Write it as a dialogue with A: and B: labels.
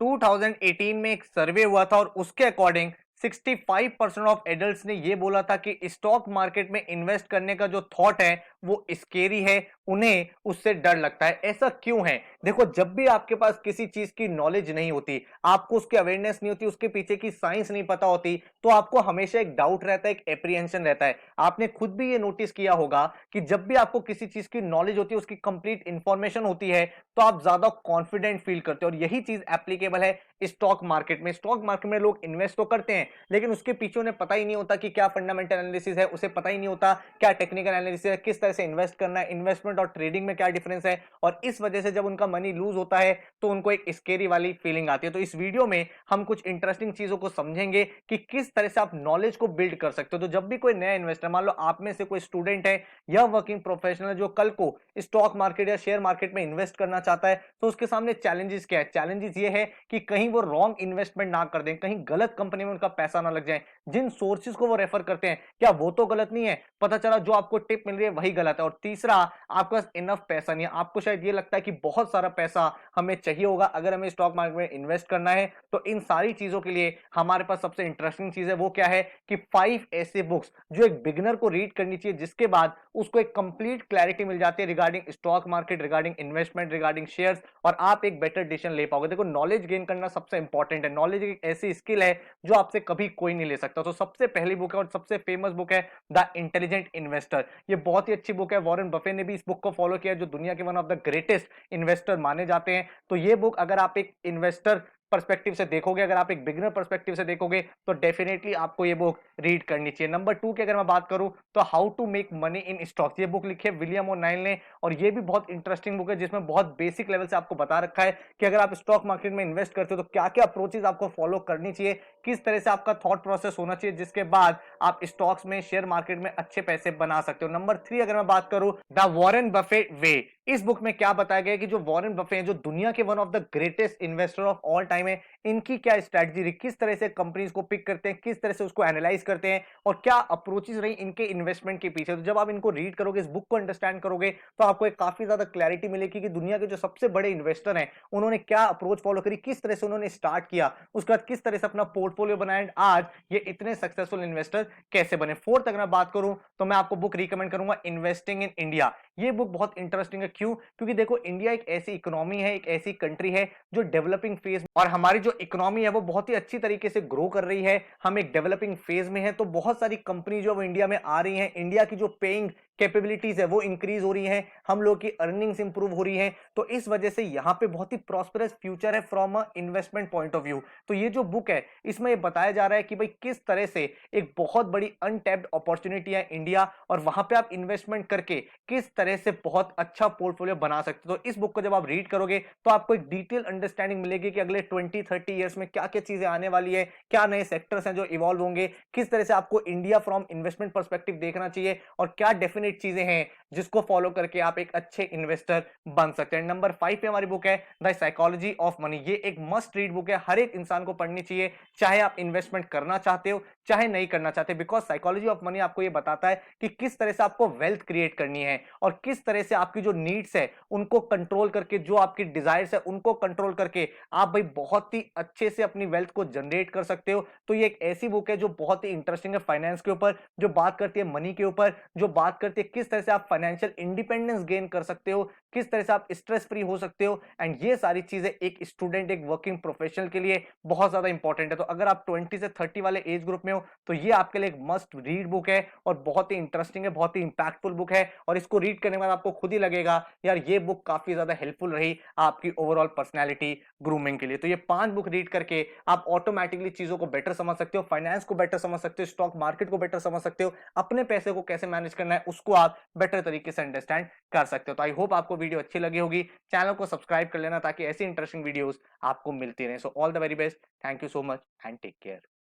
A: 2018 में एक सर्वे हुआ था और उसके अकॉर्डिंग 65% ऑफ एडल्ट्स ने यह बोला था कि स्टॉक मार्केट में इन्वेस्ट करने का जो थॉट है वो स्केरी है, उन्हें उससे डर लगता है। ऐसा क्यों है? देखो, जब भी आपके पास किसी चीज की नॉलेज नहीं होती, आपको उसकी अवेयरनेस नहीं होती, उसके पीछे की साइंस नहीं पता होती, तो आपको हमेशा एक डाउट रहता है, एक एप्रीहेंशन रहता है। आपने खुद भी ये नोटिस किया होगा कि जब भी आपको किसी चीज की नॉलेज होती है, उसकी कंप्लीट इंफॉर्मेशन होती है, तो आप ज्यादा कॉन्फिडेंट फील करते हो। और यही चीज एप्लीकेबल है स्टॉक मार्केट में। स्टॉक मार्केट में लोग इन्वेस्ट तो करते हैं, लेकिन उसके पीछे उन्हें पता ही नहीं होता कि क्या फंडामेंटल एनालिसिस है, उसे पता ही नहीं होता क्या टेक्निकल एनालिसिस है, किस तरह से इन्वेस्ट करना है, इन्वेस्टमेंट और ट्रेडिंग में क्या डिफरेंस है। और इस वजह से जब उनका मनी लूज होता है तो उनको एक स्केरी वाली फीलिंग आती है। तो इस वीडियो में हम कुछ इंटरेस्टिंग चीजों को समझेंगे कि किस तरह से आप नॉलेज को बिल्ड कर सकते हो। तो जब भी कोई नया इन्वेस्टर, मान लो आप में से कोई स्टूडेंट है या वर्किंग प्रोफेशनल जो कल को स्टॉक मार्केट या शेयर मार्केट में इन्वेस्ट करना चाहता है, तो उसके सामने चैलेंजेस क्या है? चैलेंजेस ये है कि कहीं वो रॉन्ग इन्वेस्टमेंट ना कर दें, कहीं गलत कंपनी में उनका पैसा ना लग जाए। जिन सोर्सेज को वो रेफर करते हैं, क्या वो तो गलत नहीं है? पता चला जो आपको टिप मिल रही है वही गलत है। और तीसरा, आपके पास इनफ पैसा नहीं है। आपको शायद ये लगता है कि बहुत सारा पैसा हमें चाहिए होगा अगर हमें स्टॉक मार्केट में इन्वेस्ट करना है। तो इन सारी चीजों के लिए हमारे पास सबसे इंटरेस्टिंग चीज है, वो क्या है कि 5 ऐसे बुक्स जो एक बिगिनर को रीड करनी चाहिए, जिसके बाद उसको एक कंप्लीट क्लैरिटी मिल जाती है regarding stock market, regarding investment, regarding shares, और आप एक बेटर डिसीजन ले पाओगे। देखो, नॉलेज गेन करना सबसे इंपॉर्टेंट है। नॉलेज एक ऐसी स्किल है जो आपसे कभी कोई नहीं ले सकता। तो सबसे पहली बुक है और सबसे फेमस बुक है द इंटेलिजेंट इन्वेस्टर। ये बहुत ही अच्छी बुक है। वॉरेन बफे ने भी इस बुक को फॉलो किया, जो दुनिया के one of the greatest investor माने जाते हैं। तो ये बुक अगर आप एक इन्वेस्टर पर्सपेक्टिव से देखोगे, अगर आप एक बिगिनर पर्सपेक्टिव से देखोगे, तो डेफिनेटली आपको ये बुक रीड करनी चाहिए। नंबर 2 की अगर मैं बात करूं, तो how to make money in stocks. ये बुक लिखी है विलियम ओ'नाइल ने, और ये भी बहुत इंटरेस्टिंग बुक है, जिसमें बहुत बेसिक लेवल से आपको बता रखा है कि अगर आप स्टॉक मार्केट में इन्वेस्ट करते हो तो क्या क्या अप्रोचेस आपको फॉलो करनी चाहिए, किस तरह से आपका थॉट प्रोसेस होना चाहिए, जिसके बाद आप स्टॉक्स में, शेयर मार्केट में अच्छे पैसे बना सकते हो। नंबर 3 अगर मैं बात करूं, द वॉरेन बफेट वे। इस बुक में क्या बताया गया है कि जो वॉरेन बफे हैं, जो दुनिया के one of the greatest investor of all time है, इनकी क्या स्ट्रैटेजी रही, किस तरह से कंपनीज को पिक करते हैं, किस तरह से उसको एनालाइज करते हैं, और क्या अप्रोचेस रही इनके इन्वेस्टमेंट के पीछे। तो जब आप इनको रीड करोगे, इस बुक को अंडरस्टैंड करोगे, तो आपको एक काफी ज्यादा क्लैरिटी मिलेगी कि दुनिया के जो सबसे बड़े इन्वेस्टर हैं उन्होंने क्या अप्रोच फॉलो करी, किस तरह से उन्होंने स्टार्ट किया, उसके बाद किस तरह से अपना पोर्टफोलियो बनाया, एंड आज ये इतने सक्सेसफुल इन्वेस्टर कैसे बने। फोर्थ अगर मैं बात करूं, तो मैं आपको बुक रिकमेंड करूंगा इन्वेस्टिंग इन इंडिया। ये बुक बहुत इंटरेस्टिंग है। क्यों? क्योंकि देखो, इंडिया एक ऐसी इकोनॉमी है, एक ऐसी कंट्री है जो डेवलपिंग फेज, और हमारी जो इकोनॉमी है वो बहुत ही अच्छी तरीके से ग्रो कर रही है। हम एक डेवलपिंग फेज में है, तो बहुत सारी कंपनी जो इंडिया में आ रही हैं, इंडिया की जो पेइंग कैपेबिलिटीज है वो इंक्रीज हो रही है, हम लोग की अर्निंग्स इंप्रूव हो रही है। तो इस वजह से यहाँ पे बहुत ही प्रॉस्पेरस फ्यूचर है from a investment point of view. तो ये जो बुक है, इसमें ये बताया जा रहा है कि भाई किस तरह से एक बहुत बड़ी अनटैप्ड अपॉर्चुनिटी है इंडिया, और वहां पे आप इन्वेस्टमेंट करके किस तरह से बहुत अच्छा पोर्टफोलियो बना सकते हो। तो इस बुक को जब आप रीड करोगे, तो आपको एक डिटेल अंडरस्टैंडिंग मिलेगी कि अगले 20-30 ईयर्स में क्या क्या चीजें आने वाली है, क्या नए सेक्टर्स हैं जो इवॉल्व होंगे, किस तरह से आपको इंडिया फ्रॉम इन्वेस्टमेंट पर्सपेक्टिव देखना चाहिए, और क्या डेफिनेट चीजें हैं जिसको फॉलो करके आप एक अच्छे इन्वेस्टर बन सकते हैं। नंबर 5 पे हमारी बुक है द साइकोलॉजी ऑफ मनी। ये एक मस्ट रीड बुक है, हर एक इंसान को पढ़नी चाहिए, चाहे आप इन्वेस्टमेंट करना चाहते हो चाहे नहीं करना चाहते। बिकॉज साइकोलॉजी ऑफ मनी आपको ये बताता है कि किस तरह से आपको वेल्थ क्रिएट करनी है, और किस तरह से आपकी जो नीड्स है उनको कंट्रोल करके, जो आपकी डिजायर्स है उनको कंट्रोल करके आप भाई बहुत ही अच्छे से अपनी वेल्थ को जनरेट कर सकते हो। तो ये एक ऐसी बुक है जो बहुत ही इंटरेस्टिंग है फाइनेंस के ऊपर, जो बात करती है मनी के ऊपर, जो बात करती है किस तरह से आप फाइनेंशियल इंडिपेंडेंस गेन कर सकते हो, किस तरह से आप स्ट्रेस फ्री हो सकते हो। एंड ये सारी चीजें एक स्टूडेंट, एक वर्किंग प्रोफेशनल के लिए बहुत ज्यादा इंपॉर्टेंट है। तो अगर आप 20 से 30 वाले एज ग्रुप में हो, तो ये आपके लिए एक मस्ट रीड बुक है, और बहुत ही इंटरेस्टिंग है, बहुत ही इंपैक्टफुल बुक है। और इसको रीड करने के बाद आपको खुद ही लगेगा यार ये बुक काफी ज्यादा हेल्पफुल रही आपकी ओवरऑल पर्सनैलिटी ग्रूमिंग के लिए। तो ये 5 बुक रीड करके आप ऑटोमेटिकली चीजों को बेटर समझ सकते हो, फाइनेंस को बेटर समझ सकते हो, स्टॉक मार्केट को बेटर समझ सकते हो, अपने पैसे को कैसे मैनेज करना है उसको आप बेटर तरीके से अंडरस्टैंड कर सकते हो। तो आई होप आपको वीडियो अच्छी लगी होगी। चैनल को सब्सक्राइब कर लेना ताकि ऐसी इंटरेस्टिंग वीडियोस आपको मिलती रहे। So all the very best, thank you so much and take care.